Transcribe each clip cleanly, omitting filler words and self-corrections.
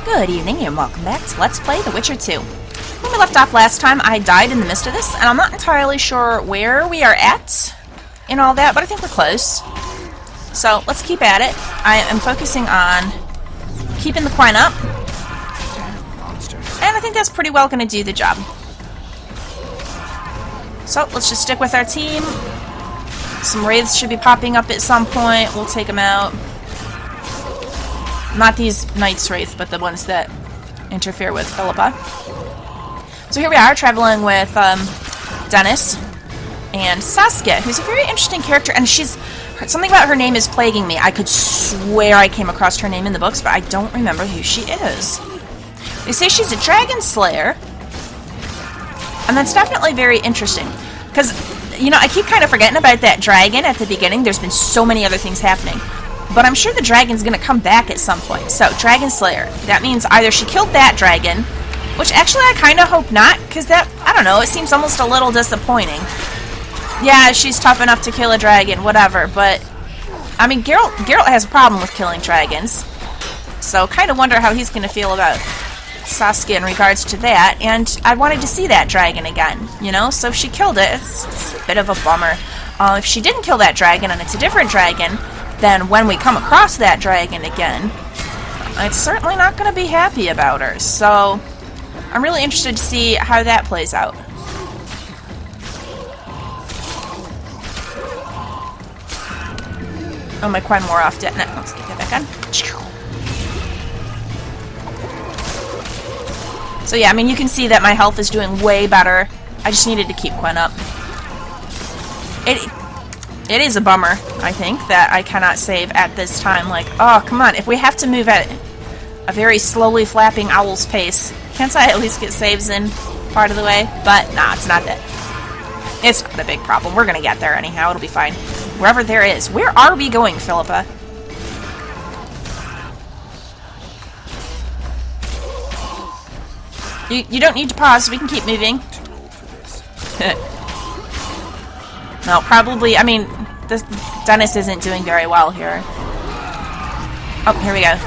Good evening and welcome back to Let's Play The Witcher 2. When we left off last time, I died in the midst of this, and I'm not entirely sure where we are at in all that, but I think we're close. So, let's keep at it. I am focusing on keeping the coin up, and I think that's pretty well going to do the job. So, let's just stick with our team. Some wraiths should be popping up at some point. We'll take them out. Not these Knight's Wraith, but the ones that interfere with Philippa. So here we are, traveling with Dennis and Saskia, who's a very interesting character, and something about her name is plaguing me. I could swear I came across her name in the books, but I don't remember who she is. They say she's a dragon slayer, and that's definitely very interesting, because, you know, I keep kind of forgetting about that dragon at the beginning. There's been so many other things happening. But I'm sure the dragon's going to come back at some point. So, Dragon Slayer. That means either she killed that dragon, which actually I kind of hope not, because that, I don't know, it seems almost a little disappointing. Yeah, she's tough enough to kill a dragon, whatever, but, I mean, Geralt has a problem with killing dragons. So, kind of wonder how he's going to feel about Saskia in regards to that, and I wanted to see that dragon again, you know? So if she killed it, it's a bit of a bummer. If she didn't kill that dragon, and it's a different dragon, then when we come across that dragon again, it's certainly not going to be happy about her. So, I'm really interested to see how that plays out. Oh, my coin wore off. No, let's get that back on. So yeah, I mean, you can see that my health is doing way better. I just needed to keep coin up. It is a bummer, I think, that I cannot save at this time. Like, oh, come on. If we have to move at a very slowly flapping owl's pace, can't I at least get saves in part of the way? But, nah, it's not that. It's not a big problem. We're going to get there anyhow. It'll be fine. Wherever there is. Where are we going, Philippa? You don't need to pause. We can keep moving. Too old for this. No, probably, I mean, Dennis isn't doing very well here. Oh, here we go.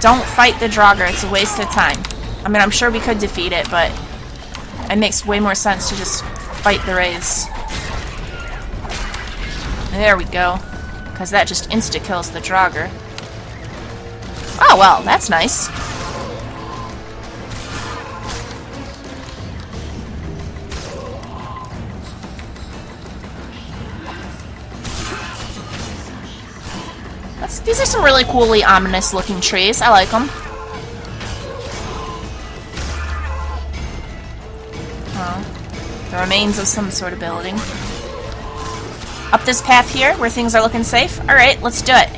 Don't fight the Draugr, it's a waste of time. I mean, I'm sure we could defeat it, but it makes way more sense to just fight the wraiths. There we go. Because that just insta-kills the Draugr. Oh, well, that's nice. These are some really coolly ominous looking trees. I like them. Oh, the remains of some sort of building. Up this path here, where things are looking safe. Alright, let's do it.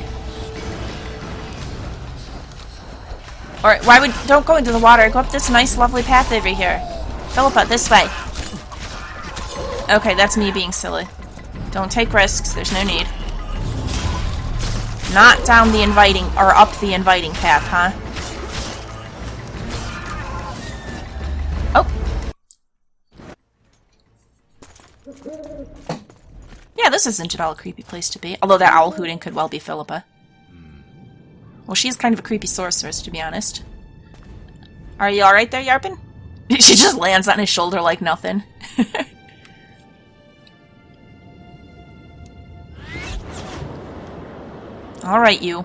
Or, don't go into the water. Go up this nice, lovely path over here. Philippa, this way. Okay, that's me being silly. Don't take risks. There's no need. Not down the inviting, or up the inviting path, huh? Oh. Yeah, this isn't at all a creepy place to be. Although that owl hooting could well be Philippa. Well, she's kind of a creepy sorceress, to be honest. Are you alright there, Yarpin? She just lands on his shoulder like nothing. Alright, you.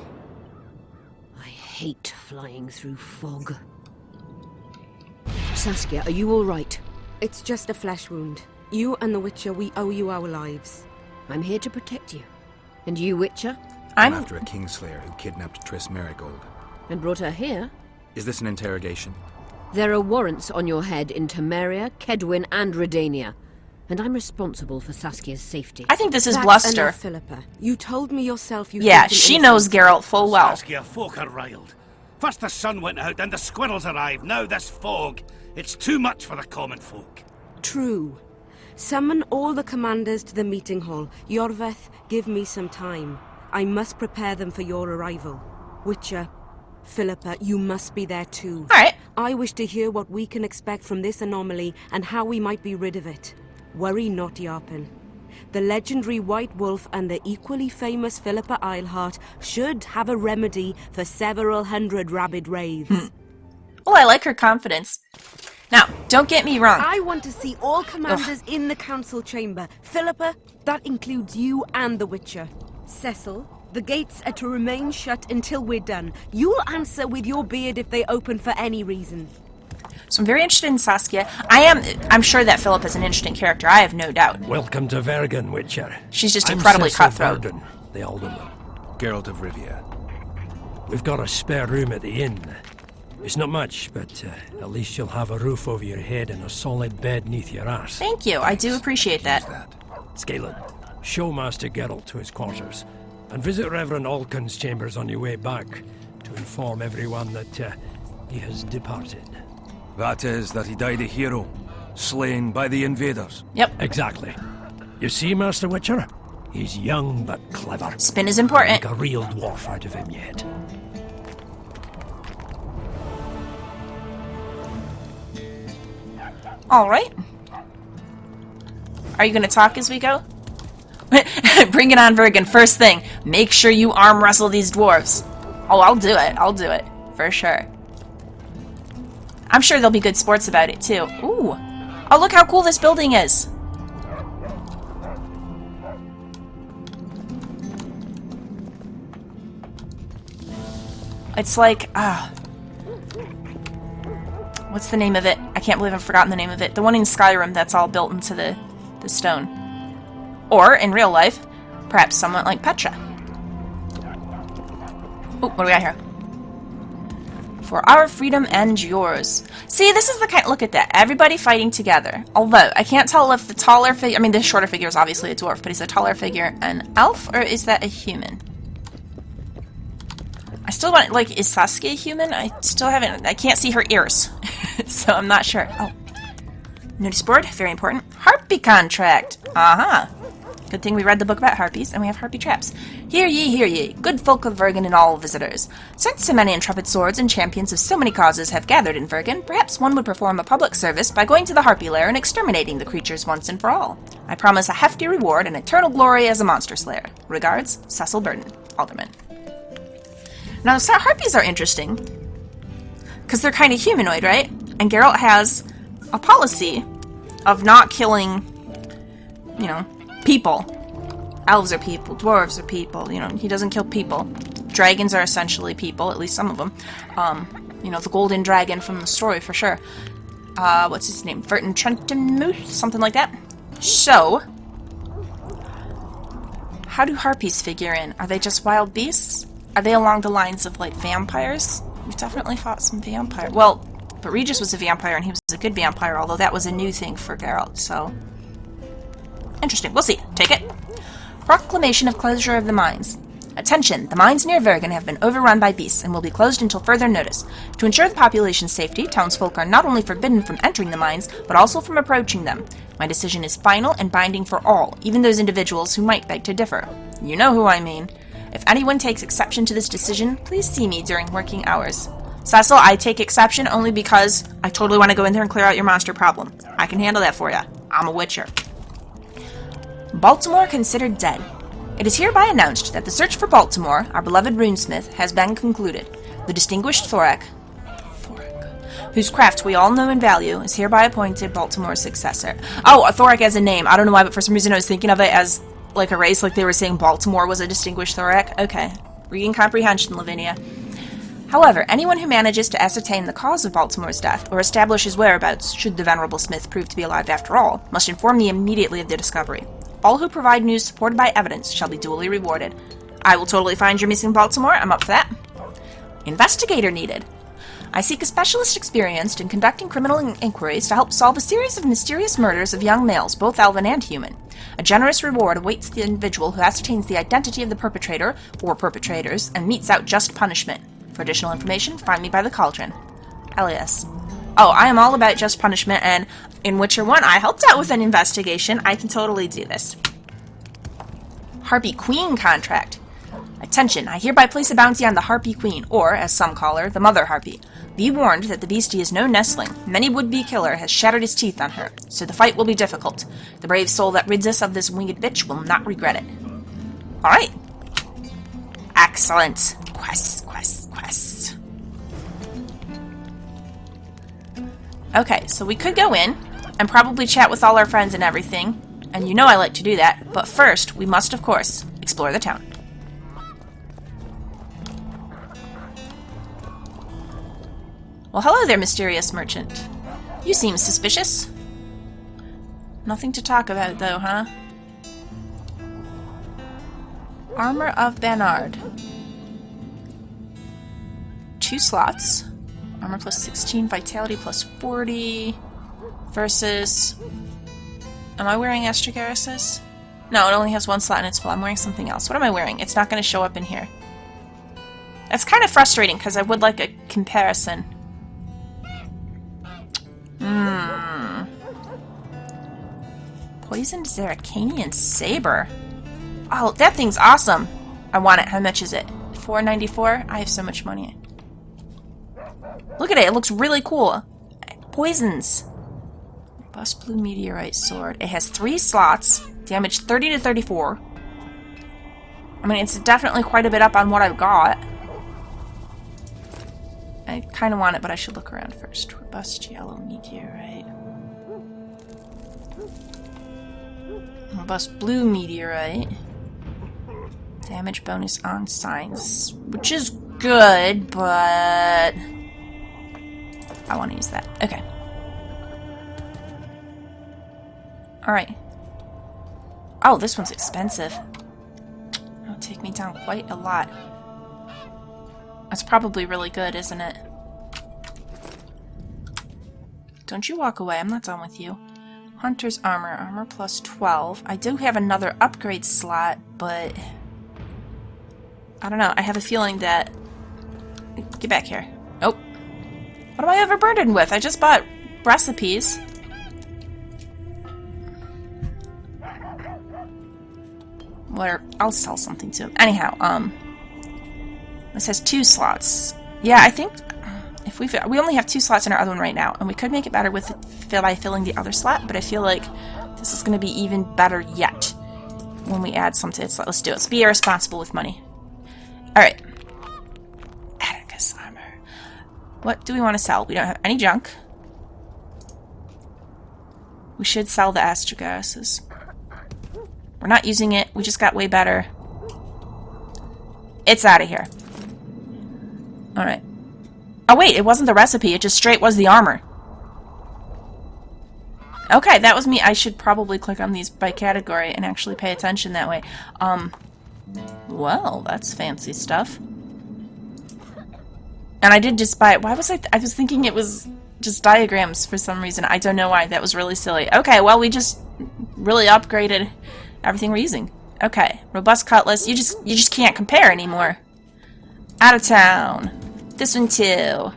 I hate flying through fog. Saskia, are you alright? It's just a flesh wound. You and the Witcher, we owe you our lives. I'm here to protect you. And you, Witcher? I'm after a Kingslayer who kidnapped Triss Merigold. And brought her here? Is this an interrogation? There are warrants on your head in Temeria, Kedwin, and Redania. And I'm responsible for Saskia's safety. I think this is That's bluster. enough, Philippa. You told me yourself you Yeah, hate an she innocent. knows Geralt full well. Saskia, folk are riled. First the sun went out, then the squirrels arrived, now this fog. It's too much for the common folk. True. Summon all the commanders to the meeting hall. Yorveth, give me some time. I must prepare them for your arrival. Witcher, Philippa, you must be there too. Alright. I wish to hear what we can expect from this anomaly and how we might be rid of it. Worry not, Yarpin. The legendary White Wolf and the equally famous Philippa Eilhart should have a remedy for several hundred rabid wraiths. Well, I like her confidence. Now, don't get me wrong. I want to see all commanders in the council chamber. Philippa, that includes you and the Witcher. Cecil, the gates are to remain shut until we're done. You'll answer with your beard if they open for any reason. So I'm very interested in Saskia. I'm sure that Philip is an interesting character. I have no doubt. Welcome to Vergen, Witcher. She's just I'm incredibly Cecil cutthroat. Vergen, the alderman. Geralt of Rivia. We've got a spare room at the inn. It's not much, but at least you'll have a roof over your head and a solid bed neath your arse. Thank you. I do appreciate that. Scalen, show Master Geralt to his quarters, and visit Reverend Alcon's chambers on your way back to inform everyone that he has departed. That is, that he died a hero, slain by the invaders. Yep. Exactly. You see, Master Witcher? He's young but clever. Spin is important. Make a real dwarf out of him yet. Alright. Are you going to talk as we go? Bring it on, Vergen. First thing, make sure you arm wrestle these dwarves. Oh, I'll do it. I'll do it. For sure. I'm sure there'll be good sports about it, too. Ooh. Oh, look how cool this building is. It's like, what's the name of it? I can't believe I've forgotten the name of it. The one in Skyrim that's all built into the stone. Or, in real life, perhaps somewhat like Petra. Oh, what do we got here? For our freedom and yours. See, this is the kind... Look at that. Everybody fighting together. Although, I can't tell if the taller figure... I mean, the shorter figure is obviously a dwarf, but is the taller figure an elf, or is that a human? I still want... Like, is Saskia human? I still haven't... I can't see her ears. So I'm not sure. Oh. Notice board. Very important. Harpy contract. Uh-huh. Good thing we read the book about harpies, and we have harpy traps. Hear ye, good folk of Vergen and all visitors. Since so many intrepid swords and champions of so many causes have gathered in Vergen, perhaps one would perform a public service by going to the harpy lair and exterminating the creatures once and for all. I promise a hefty reward and eternal glory as a monster slayer. Regards, Cecil Burden, Alderman. Now, the harpies are interesting, because they're kind of humanoid, right? And Geralt has a policy of not killing, you know, people. Elves are people, dwarves are people, you know, he doesn't kill people. Dragons are essentially people, at least some of them. You know, the golden dragon from the story, for sure. What's his name? Vergen Trentenmuth? Something like that. So, how do harpies figure in? Are they just wild beasts? Are they along the lines of, like, vampires? We've definitely fought some vampire. Well, but Regis was a vampire, and he was a good vampire, although that was a new thing for Geralt, so... Interesting. We'll see. Take it. Proclamation of closure of the mines. Attention! The mines near Vergen have been overrun by beasts and will be closed until further notice. To ensure the population's safety, townsfolk are not only forbidden from entering the mines, but also from approaching them. My decision is final and binding for all, even those individuals who might beg to differ. You know who I mean. If anyone takes exception to this decision, please see me during working hours. Cecil, I take exception only because I totally want to go in there and clear out your monster problem. I can handle that for you. I'm a witcher. Baltimore considered dead. It is hereby announced that the search for Baltimore, our beloved runesmith, has been concluded. The distinguished Thorak, whose craft we all know and value, is hereby appointed Baltimore's successor. Oh, Thorak as a name. I don't know why, but for some reason I was thinking of it as like a race, like they were saying Baltimore was a distinguished Thorak. Okay. Reading comprehension, Lavinia. However, anyone who manages to ascertain the cause of Baltimore's death, or establish his whereabouts, should the venerable smith prove to be alive after all, must inform me immediately of the discovery. All who provide news supported by evidence shall be duly rewarded. I will totally find your missing Baltimore. I'm up for that. Investigator needed. I seek a specialist experienced in conducting criminal inquiries to help solve a series of mysterious murders of young males, both elven and human. A generous reward awaits the individual who ascertains the identity of the perpetrator, or perpetrators, and metes out just punishment. For additional information, find me by the cauldron. Elias. Oh, I am all about just punishment, and in Witcher 1, I helped out with an investigation. I can totally do this. Harpy Queen contract. Attention, I hereby place a bounty on the Harpy Queen, or, as some call her, the Mother Harpy. Be warned that the beastie is no nestling. Many would-be killer has shattered his teeth on her, so the fight will be difficult. The brave soul that rids us of this winged bitch will not regret it. Alright. Excellent. Quest. Okay, so we could go in and probably chat with all our friends and everything, and you know I like to do that, but first, we must, of course, explore the town. Well, hello there, mysterious merchant. You seem suspicious. Nothing to talk about, though, huh? Armor of Bernard. 2 slots. Armor plus 16, vitality plus 40. Versus... Am I wearing Astragarus's? No, it only has 1 slot and it's full. I'm wearing something else. What am I wearing? It's not going to show up in here. That's kind of frustrating, because I would like a comparison. Poisoned Zeracanian Saber. Oh, that thing's awesome. I want it. How much is it? $4.94? I have so much money. Look at it. It looks really cool. Poisons. Bust Blue Meteorite Sword. It has 3 slots. Damage 30 to 34. I mean, it's definitely quite a bit up on what I've got. I kind of want it, but I should look around first. Robust Yellow Meteorite. Robust Blue Meteorite. Damage bonus on signs, which is good, but I want to use that. Okay. Alright. Oh, this one's expensive. It'll take me down quite a lot. That's probably really good, isn't it? Don't you walk away. I'm not done with you. Hunter's Armor. Armor plus 12. I do have another upgrade slot, but... I don't know. I have a feeling that... Get back here. Oh. What am I overburdened with? I just bought recipes. Whatever. I'll sell something to him. Anyhow, this has 2 slots. Yeah, I think if we only have 2 slots in our other one right now, and we could make it better by filling the other slot, but I feel like this is going to be even better yet when we add some to it. So let's do it. Let's be irresponsible with money. Alright. Atticus armor. What do we want to sell? We don't have any junk. We should sell the Astragarus's. We're not using it. We just got way better. It's out of here. Alright. Oh wait, it wasn't the recipe. It just straight was the armor. Okay, that was me. I should probably click on these by category and actually pay attention that way. Well, that's fancy stuff. And I did just buy it. Why was I was thinking it was just diagrams for some reason. I don't know why. That was really silly. Okay, well, we just really upgraded everything we're using. Okay, robust cutlass. You just can't compare anymore. Out of town. This one too.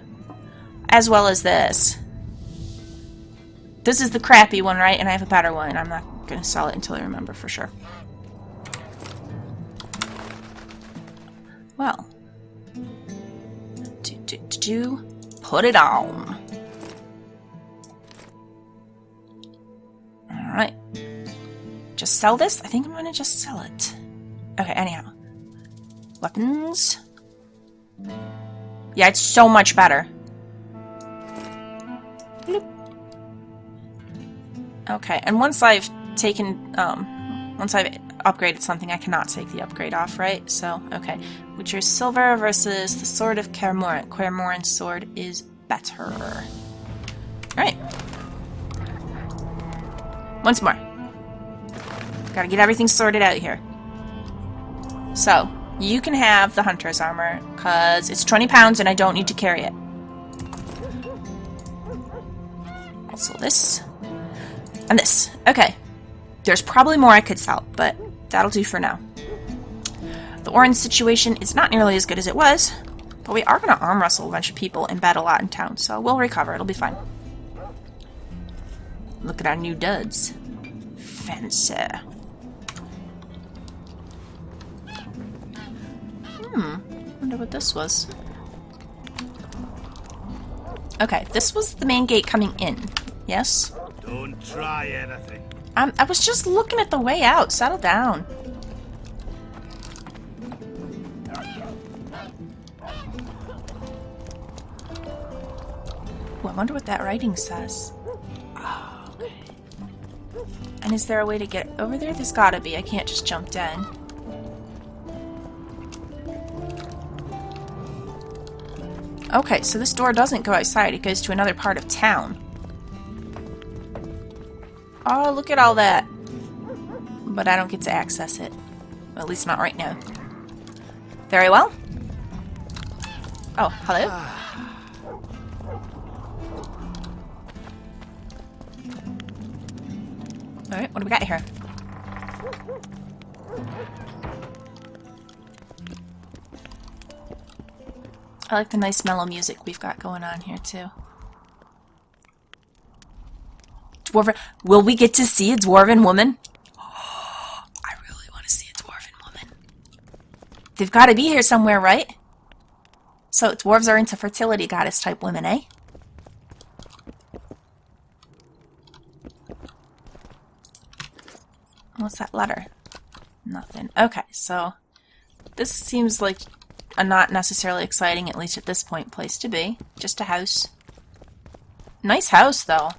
As well as this. This is the crappy one, right? And I have a better one. I'm not going to sell it until I remember for sure. Well. Put it on. Alright. Just sell this? I think I'm going to just sell it. Okay, anyhow. Weapons. Yeah, it's so much better. Bloop. Okay, and once I've taken, once I've upgraded something, I cannot take the upgrade off, right? So, okay. Witcher's Silver versus the Sword of Kaer Morhen. Kaer Morhen's sword is better. Alright. Once more. Gotta get everything sorted out here. So, you can have the Hunter's Armor, because it's 20 pounds and I don't need to carry it. Also this. And this. Okay. There's probably more I could sell, but that'll do for now. The orange situation is not nearly as good as it was, but we are going to arm wrestle a bunch of people and bet a lot in town, so we'll recover. It'll be fine. Look at our new duds. Fancy. Wonder what this was. Okay, this was the main gate coming in. Yes? Don't try anything. I was just looking at the way out. Settle down. Ooh, I wonder what that writing says. Oh, okay. And is there a way to get over there? There's gotta be. I can't just jump down. Okay, so this door doesn't go outside. It goes to another part of town. Oh, look at all that. But I don't get to access it. Well, at least not right now. Very well. Oh, hello? Alright, what do we got here? I like the nice mellow music we've got going on here, too. Dwarven. Will we get to see a dwarven woman? Oh, I really want to see a dwarven woman. They've got to be here somewhere, right? So dwarves are into fertility goddess type women, eh? What's that letter? Nothing. Okay, so this seems like a not necessarily exciting, at least at this point, place to be. Just a house. Nice house, though.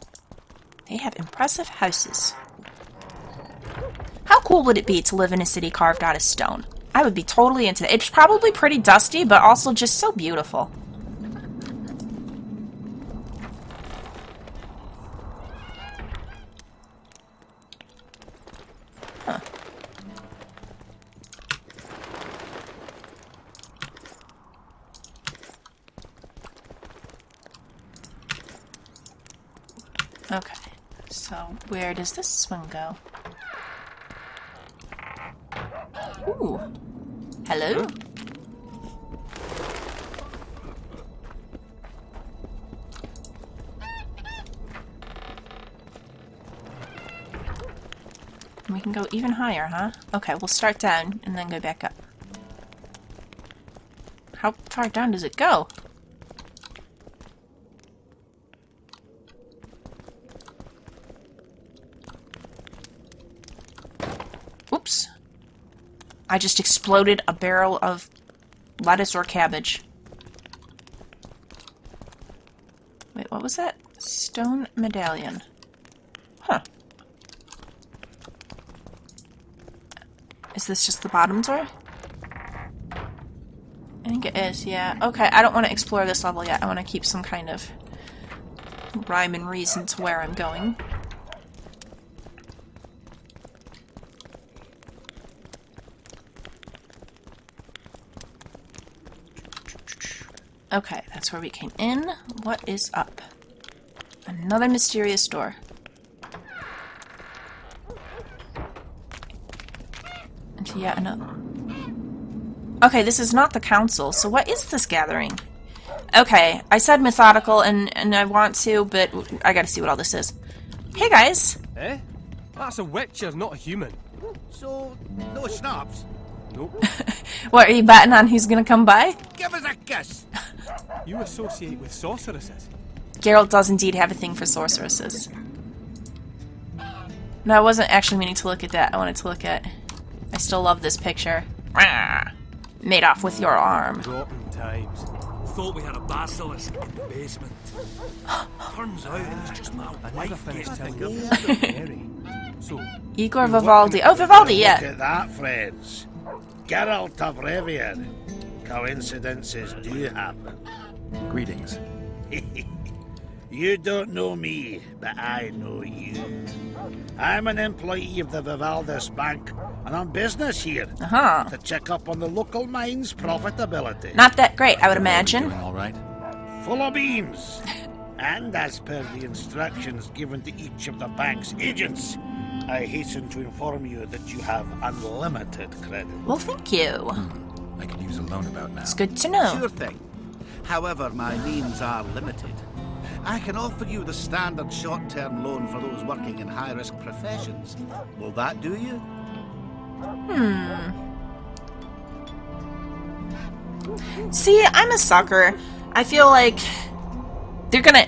They have impressive houses. How cool would it be to live in a city carved out of stone? I would be totally into it. It's probably pretty dusty, but also just so beautiful. Huh. Okay, so where does this one go? Ooh. Hello? We can go even higher, huh? Okay, we'll start down and then go back up. How far down does it go? Oops. I just exploded a barrel of lettuce or cabbage. Wait, what was that? Stone medallion. Huh. Is this just the bottom door? I think it is, yeah. Okay, I don't want to explore this level yet. I want to keep some kind of rhyme and reason to where I'm going. Okay, that's where we came in. What is up? Another mysterious door. And yet another. Okay, this is not the council, so what is this gathering? Okay, I said methodical and I want to, but I gotta see what all this is. Hey guys! Eh? That's a witcher, not a human. So, no schnapps? Nope. What, are you betting on who's gonna come by? Give us a kiss! You associate with sorceresses. Geralt does indeed have a thing for sorceresses. No, I wasn't actually meaning to look at that. I wanted to look at... I still love this picture. Rah! Made off with your arm. Rotten times. Thought we had a basilisk in the basement. Turns out it was just my I never wife finished getting telling together. you. Mary. So, Igor Vivaldi. Oh, Vivaldi, Look yeah. at that, friends. Geralt of Rivia. Coincidences do happen. Greetings. You don't know me, but I know you. I'm an employee of the Vivaldis Bank, and on business here Uh-huh. to check up on the local mine's profitability. Not that great, I would imagine. Doing all right? Full of beans. And as per the instructions given to each of the bank's agents, I hasten to inform you that you have unlimited credit. Well, thank you. I could use a loan about now. It's good to know. Sure thing. However, my means are limited. I can offer you the standard short-term loan for those working in high-risk professions. Will that do you? See, I'm a sucker. I feel like they're gonna...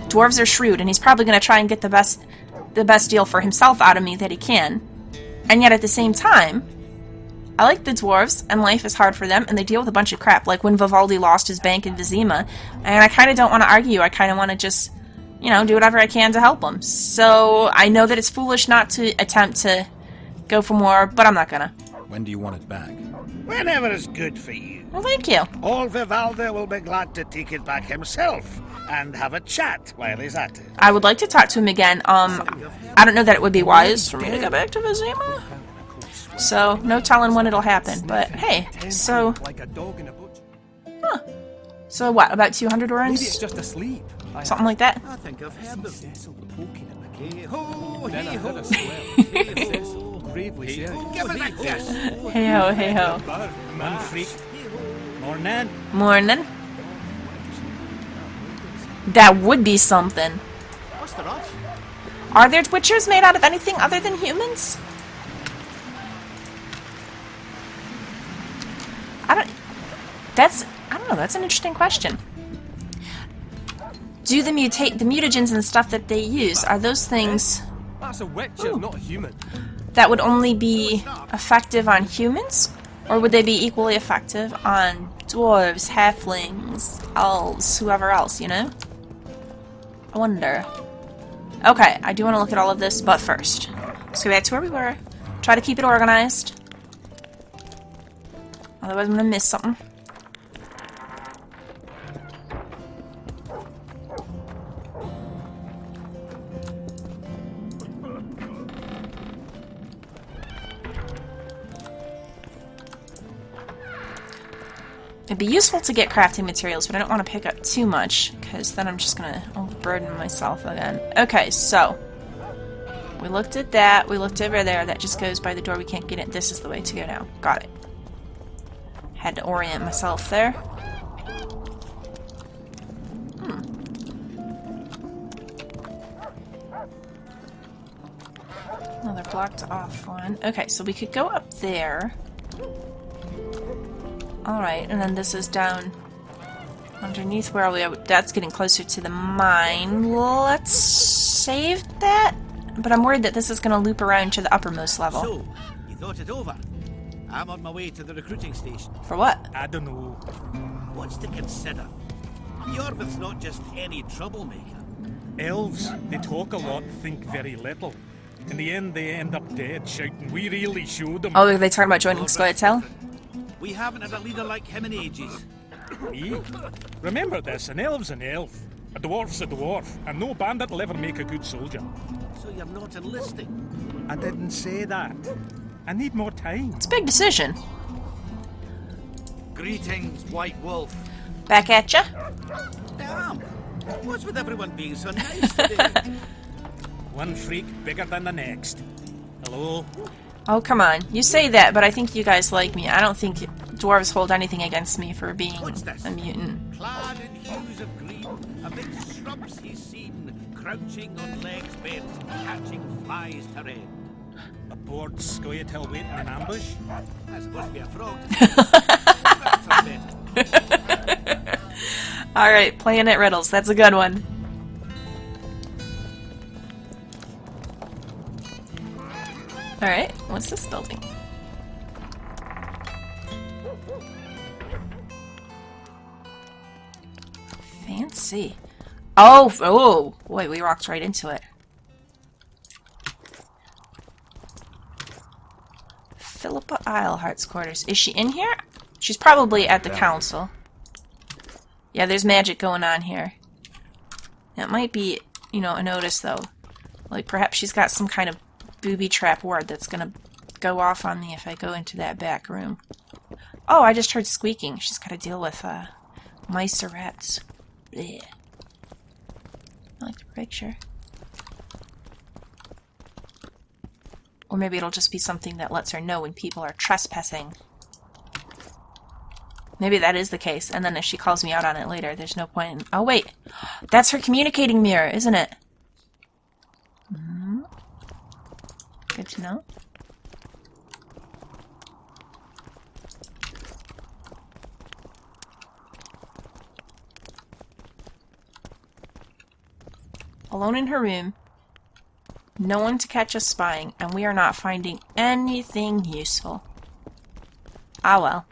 Dwarves are shrewd, and he's probably gonna try and get the best deal for himself out of me that he can. And yet at the same time, I like the dwarves, and life is hard for them, and they deal with a bunch of crap, like when Vivaldi lost his bank in Vizima, and I kind of don't want to argue. I kind of want to just, you know, do whatever I can to help him. So I know that it's foolish not to attempt to go for more, but I'm not gonna. When do you want it back? Whenever is good for you. Well, thank you. Old Vivaldi will be glad to take it back himself and have a chat while he's at it. I would like to talk to him again. I don't know that it would be wise for me to go back to Vizima. So, no telling when it'll happen. But, hey, so... Like a dog in a butcher. Huh. So what, about 200 Maybe worms? it's just asleep. Something like that? I think I've heard them. Cecil poking at the Hey ho, Then I hey heard ho. a swell. Cecil gravely said, Give it a kiss. Hey ho, hey ho. Man freak. Morning. Morning. That would be something. What's the rush? Are there Twitchers made out of anything other than humans? I don't know, that's an interesting question. Do the mutagens and stuff that they use, are those things that's a witcher, not a human. that would only be effective on humans? Or would they be equally effective on dwarves, halflings, elves, whoever else, you know? I wonder. Okay, I do want to look at all of this, but first, let's go back to where we were. Try to keep it organized. Otherwise I'm going to miss something. It'd be useful to get crafting materials, but I don't want to pick up too much, because then I'm just going to overburden myself again. Okay, so we looked at that. We looked over there. That just goes by the door. We can't get in. This is the way to go now. Got it. Had to orient myself there. Another blocked off one. Okay, so we could go up there. Alright, and then this is down underneath where we are. That's getting closer to the mine. Let's save that. But I'm worried that this is going to loop around to the uppermost level. So, you thought it over? I'm on my way to the recruiting station. For what? I don't know. What's to consider? Yorvith's not just any troublemaker. Elves, they talk a lot, think very little. In the end, they end up dead, shouting, "We really showed them." Oh, are they talking about joining scoia'tael? We haven't had a leader like him in ages. Me? Remember this, an elf's an elf. A dwarf's a dwarf, and no bandit will ever make a good soldier. So you're not enlisting? I didn't say that. I need more time. It's a big decision. Greetings, White Wolf. Back at ya. Damn! What's with everyone being so nice today? One freak bigger than the next. Hello? Oh, come on. You say that, but I think you guys like me. I don't think dwarves hold anything against me for being What's this? a mutant. Clad in hues of green, amidst shrubs he's seen, crouching on legs bent, catching flies to end. A bored scoia'tael waiting in ambush? That's supposed to be a frog. Alright, playing at riddles. That's a good one. Alright, what's this building? Fancy. Oh, wait, we walked right into it. Philippa Eilhart's quarters. Is she in here? She's probably at the council. Yeah, there's magic going on here. That might be, you know, a notice, though. Like, perhaps she's got some kind of booby trap ward that's gonna go off on me if I go into that back room. Oh, I just heard squeaking. She's gotta deal with, mice or rats. Blech. I like the picture. Or maybe it'll just be something that lets her know when people are trespassing. Maybe that is the case, and then if she calls me out on it later, there's no point in... Oh, wait! That's her communicating mirror, isn't it? Good to know. alone in her room, no one to catch us spying, and we are not finding anything useful. Ah well.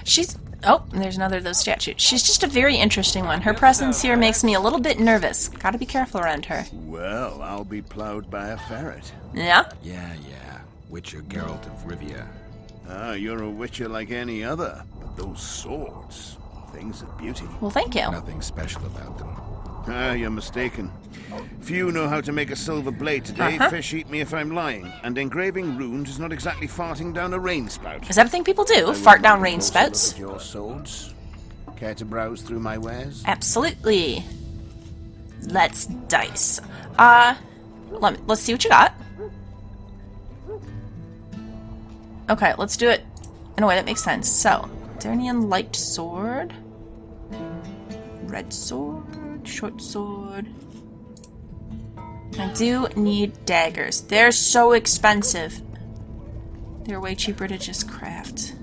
She's... Oh, there's another of those statues. She's just a very interesting one. Her presence here makes me a little bit nervous. Gotta be careful around her. Well, I'll be plowed by a ferret. Yeah? Yeah. Witcher Geralt of Rivia. Ah, you're a witcher like any other. But those swords, things of beauty. Well, thank you. Nothing special about them. Ah, you're mistaken. Few know how to make a silver blade today. Fish eat me if I'm lying. And engraving runes is not exactly farting down a rain spout. Is that a thing people do? Fart down rain spouts? Look at your swords. Care to browse through my wares? Absolutely. Let's dice. Let's see what you got. Okay, let's do it in a way that makes sense. So, Darnian light sword. Red sword. Short sword. I do need daggers. They're so expensive. They're way cheaper to just craft.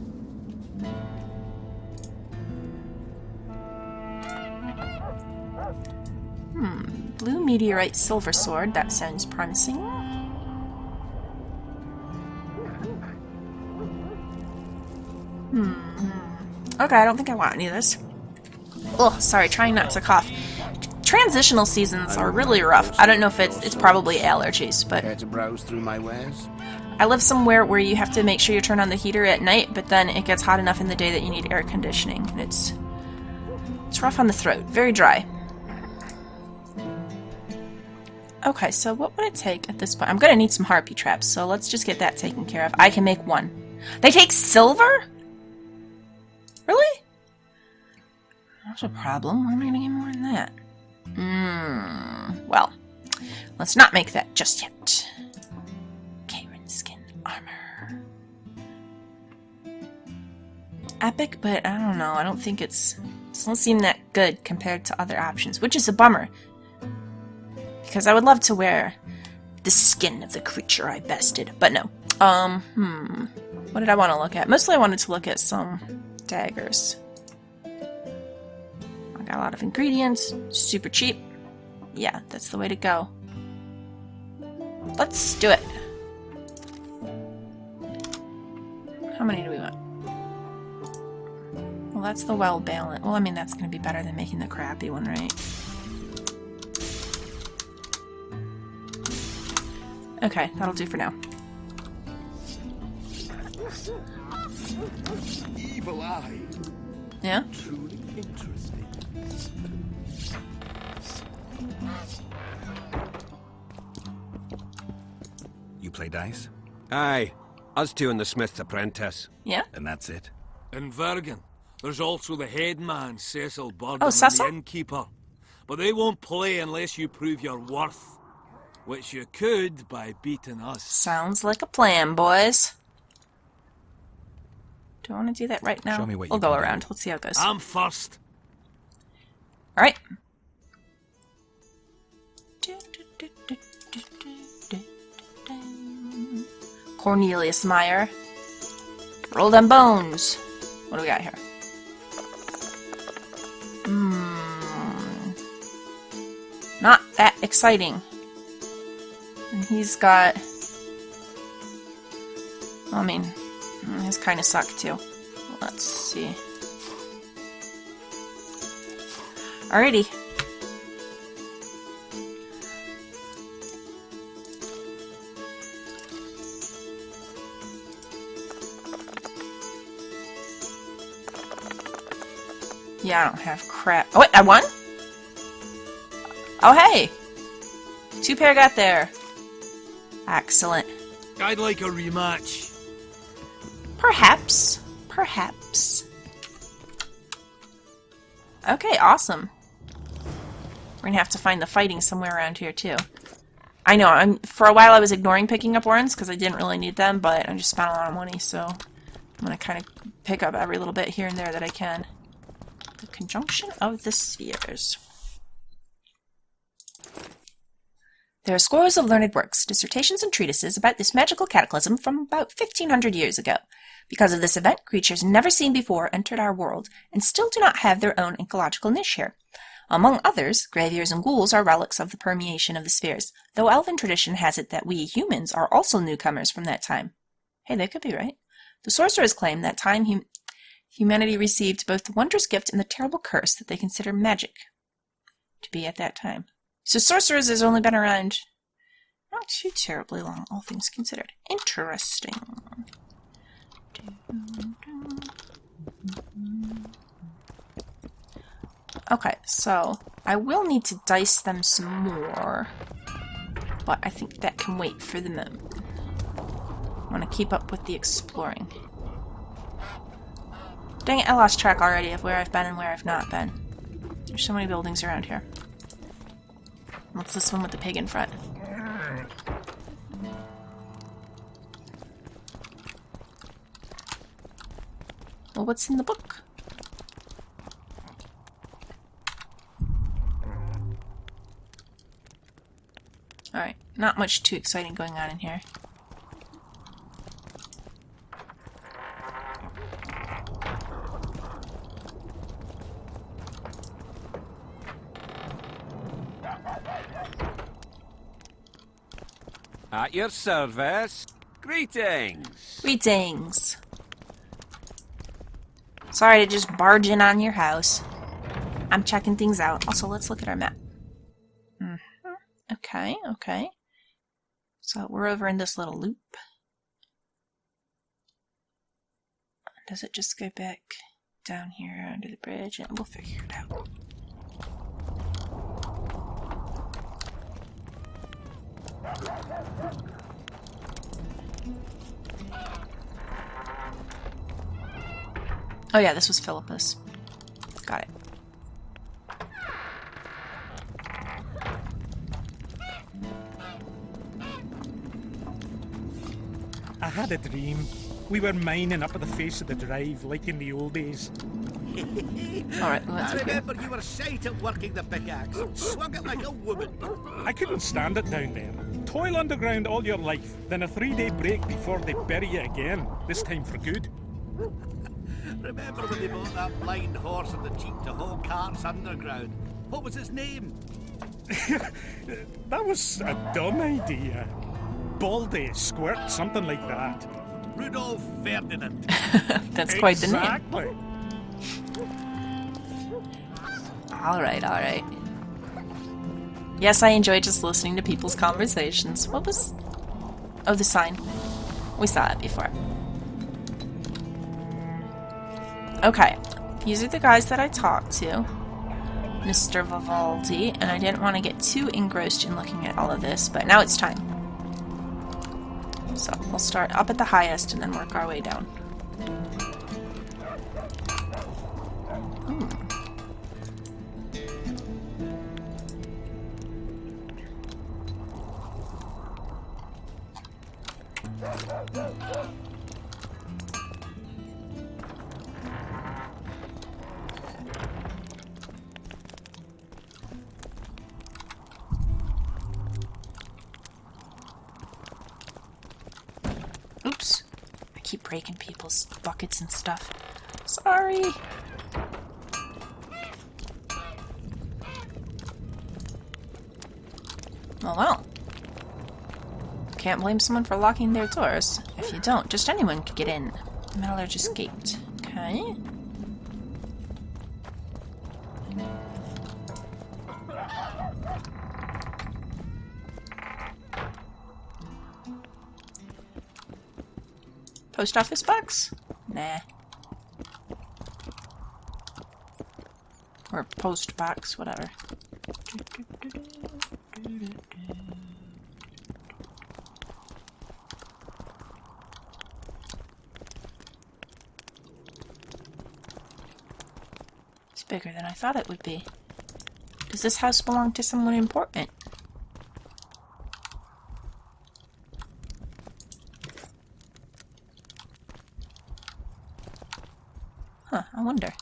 Blue meteorite silver sword. That sounds promising. Okay, I don't think I want any of this. Oh, sorry, trying not to cough. Transitional seasons are really rough. I don't know if it's probably allergies, but Care to browse through my wares? I live somewhere where you have to make sure you turn on the heater at night, but then it gets hot enough in the day that you need air conditioning, and it's rough on the throat. Very dry. Okay, so what would it take at this point? I'm gonna need some harpy traps, so let's just get that taken care of. I can make one. They take silver? Really? That's a problem. Where am I gonna get more than that? Well, let's not make that just yet. Karen skin armor. Epic, but I don't know. I don't think it doesn't seem that good compared to other options, which is a bummer. Because I would love to wear the skin of the creature I bested, but no. What did I want to look at? Mostly I wanted to look at some daggers. I got a lot of ingredients, super cheap. Yeah, that's the way to go. Let's do it. How many do we want? Well, that's the well balance. Well, I mean, that's going to be better than making the crappy one, right? Okay, that'll do for now. Evil eye. Yeah? Truly interesting. You play dice? Aye. Us two and the Smith's apprentice. Yeah? And that's it? In Vergen, there's also the headman, Cecil Burden, Oh, and Cecil? the innkeeper. But they won't play unless you prove your worth. Which you could by beating us. Sounds like a plan, boys. Do I want to do that right now? Show me what we'll you go can do. around. Let's see how it goes. I'm first. Alright. Cornelius Meyer. Roll them bones. What do we got here? Not that exciting. And he's got... I mean, his kind of suck too. Let's see. Alrighty. Yeah, I don't have crap. Oh, wait, I won? Oh, hey! 2 pair got there. Excellent. I'd like a rematch. Perhaps. Perhaps. Okay, awesome. We're gonna have to find the fighting somewhere around here, too. I know, for a while I was ignoring picking up warrants because I didn't really need them, but I just spent a lot of money, so I'm gonna kind of pick up every little bit here and there that I can. The conjunction of the spheres. There are scores of learned works, dissertations, and treatises about this magical cataclysm from about 1500 years ago. Because of this event, creatures never seen before entered our world, and still do not have their own ecological niche here. Among others, graveyears and ghouls are relics of the permeation of the spheres, though elven tradition has it that we humans are also newcomers from that time. Hey, they could be right. The sorcerers claim that time humanity received both the wondrous gift and the terrible curse that they consider magic to be at that time. So sorcerers has only been around not too terribly long, all things considered. Interesting. Okay, so I will need to dice them some more, but I think that can wait for the moment. I want to keep up with the exploring. Dang it, I lost track already of where I've been and where I've not been. There's so many buildings around here. What's this one with the pig in front? Well, what's in the book? Alright, not much too exciting going on in here. At your service. Greetings. Greetings. Sorry to just barge in on your house. I'm checking things out. Also, let's look at our map. Okay, okay. So we're over in this little loop. Does it just go back down here under the bridge? And we'll figure it out. Oh yeah, this was Philippa's. Got it. I had a dream. We were mining up at the face of the drive, like in the old days. Alright, well, I remember you were shite at working the pickaxe. Swung it like a woman. I couldn't stand it down there. Toil underground all your life, then a 3-day break before they bury you again, this time for good. Remember when they bought that blind horse on the cheap to haul carts underground? What was his name? That was a dumb idea. Baldy, Squirt, something like that. Rudolph Ferdinand. That's quite the name. Exactly. Alright, alright. Yes, I enjoy just listening to people's conversations. What was... Oh, the sign. We saw it before. Okay. These are the guys that I talked to. Mr. Vivaldi, and I didn't want to get too engrossed in looking at all of this, but now it's time. So, we'll start up at the highest and then work our way down. Oops. I keep breaking people's buckets and stuff. Sorry. Oh well. Can't blame someone for locking their doors. If you don't, just anyone could get in. Metallurgist gate. Okay. Post office box? Nah. Or post box, whatever. It's bigger than I thought it would be. Does this house belong to someone important? Huh, I wonder.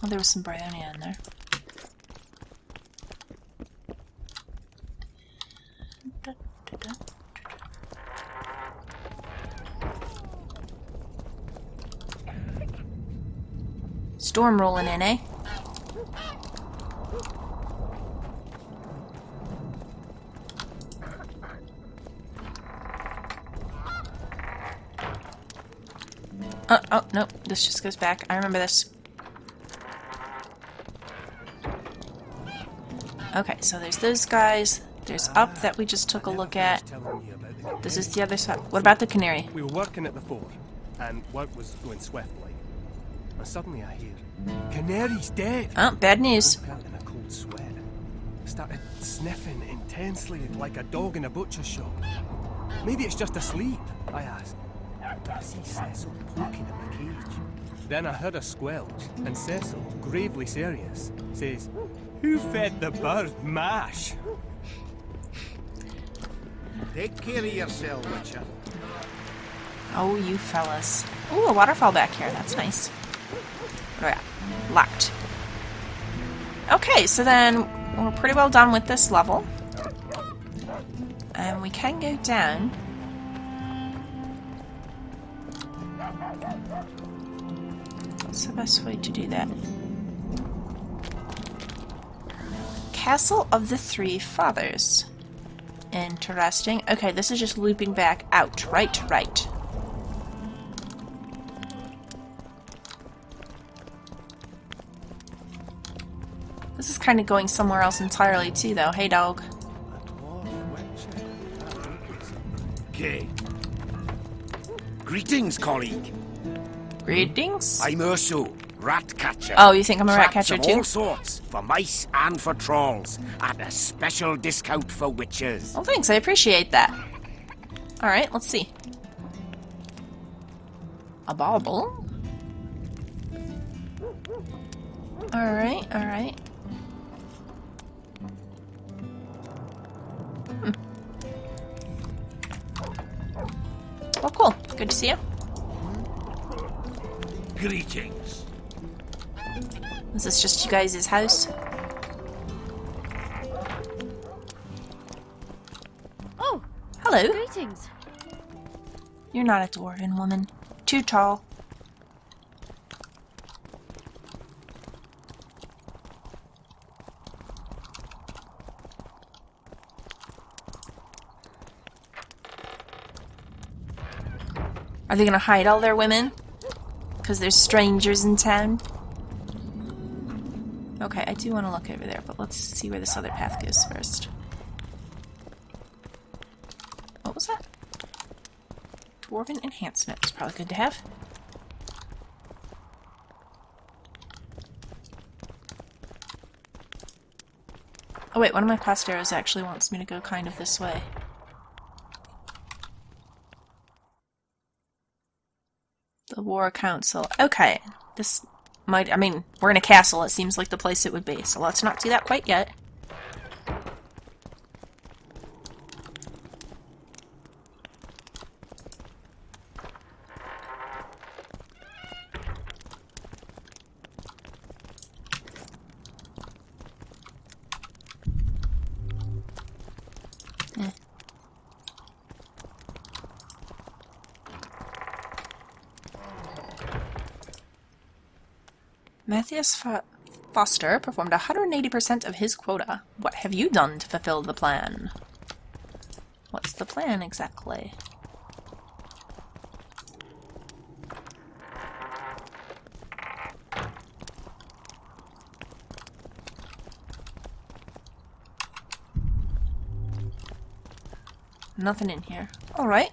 Oh, there was some brownie in there. Storm rolling in, eh? Oh, no. This just goes back. I remember this. Okay, so there's those guys. There's up that we just took a look at. This is the other side. What about the canary? We were working at the fort, and work was going swiftly. And suddenly I hear, "Canary's dead!" Oh, bad news. I felt in a cold sweat. Started sniffing intensely like a dog in a butcher's shop. Maybe it's just asleep, I asked. I see Cecil poking at the cage. Then I heard a squelch, and Cecil, gravely serious, says, "Who fed the bird mash?" Take care of yourself, Witcher. Oh, you fellas. Ooh, a waterfall back here. That's nice. What do I got? Locked. Okay, so then we're pretty well done with this level. And we can go down. What's the best way to do that? Castle of the Three Fathers. Interesting. Okay, this is just looping back out. Right. This is kind of going somewhere else entirely too, though. Hey, dog. Okay. Greetings, colleague. Greetings? I'm Urso, rat catcher. Oh, you think I'm a rat Traps catcher of too? all sorts, for mice and for trolls, at a special discount for witches. Oh, thanks. I appreciate that. Alright, let's see. A bauble? Alright. Well, cool. Good to see you. Greetings. Is this just you guys' house? Oh, hello. Greetings. You're not a dwarven woman. Too tall. Are they gonna hide all their women? Because there's strangers in town? Okay, I do want to look over there, but let's see where this other path goes first. What was that? Dwarven enhancement. It's probably good to have. Oh wait, one of my quest arrows actually wants me to go kind of this way. The War Council. Okay. This might... I mean, we're in a castle. It seems like the place it would be. So let's not do that quite yet. Matthias Foster performed 180% of his quota. What have you done to fulfill the plan? What's the plan exactly? Nothing in here. Alright.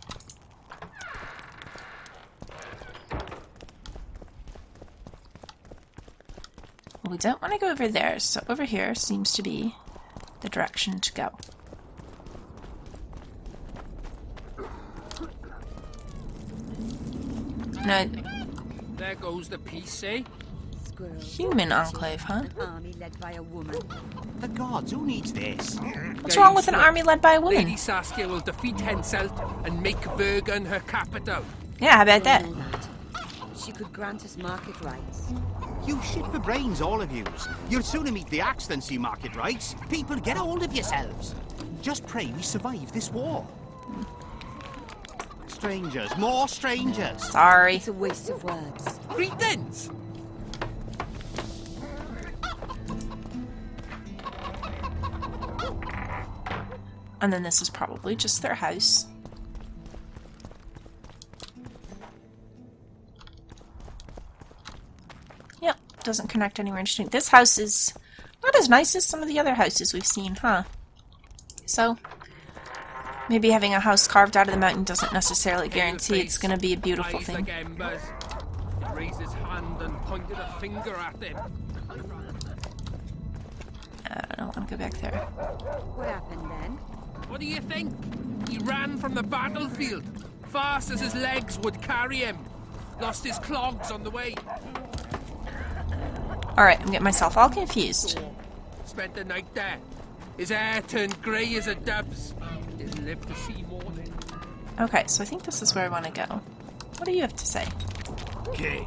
We don't want to go over there, so over here seems to be the direction to go. No. There goes the peace, eh? Human enclave, huh? An army led by a woman. The gods, who needs this? What's wrong with an army led by a woman? Lady Saskia will defeat Henselt and make Vergen her capital. Yeah, how about that? She could grant us market rights. You shit for brains, all of yous. You'll sooner meet the axe than see market rights. People, get a hold of yourselves. Just pray we survive this war. Strangers, more strangers. Sorry. It's a waste of words. Greetings! And then this is probably just their house. Yep, doesn't connect anywhere interesting. This house is not as nice as some of the other houses we've seen, huh? So, maybe having a house carved out of the mountain doesn't necessarily guarantee it's going to be a beautiful thing. He raised his hand and pointed a finger at them. I don't want to go back there. What happened then? What do you think? He ran from the battlefield, fast as his legs would carry him. Lost his clogs on the way. Alright, I'm getting myself all confused. Spent the night there. His hair turned grey as a dove's. Didn't live to see morning. Okay, so I think this is where I want to go. What do you have to say? Okay.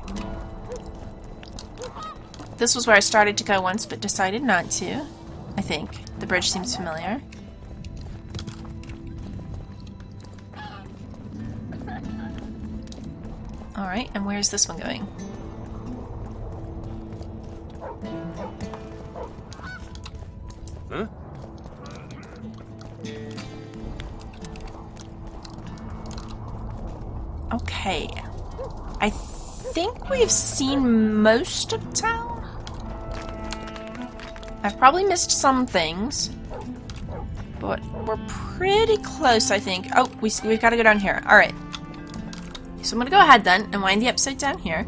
This was where I started to go once, but decided not to. I think. The bridge seems familiar. Alright, and where's this one going? Huh? Okay. I think we've seen most of town. I've probably missed some things, but we're pretty close, I think. Oh, we've got to go down here. Alright. So I'm going to go ahead then and wind the episode down here.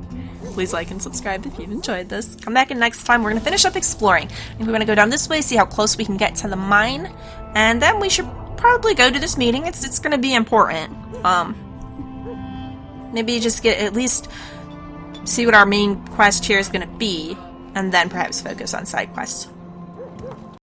Please like and subscribe if you've enjoyed this. Come back in next time. We're going to finish up exploring. I think we're going to go down this way, see how close we can get to the mine, and then we should probably go to this meeting. It's going to be important. Maybe just get at least see what our main quest here is going to be, and then perhaps focus on side quests.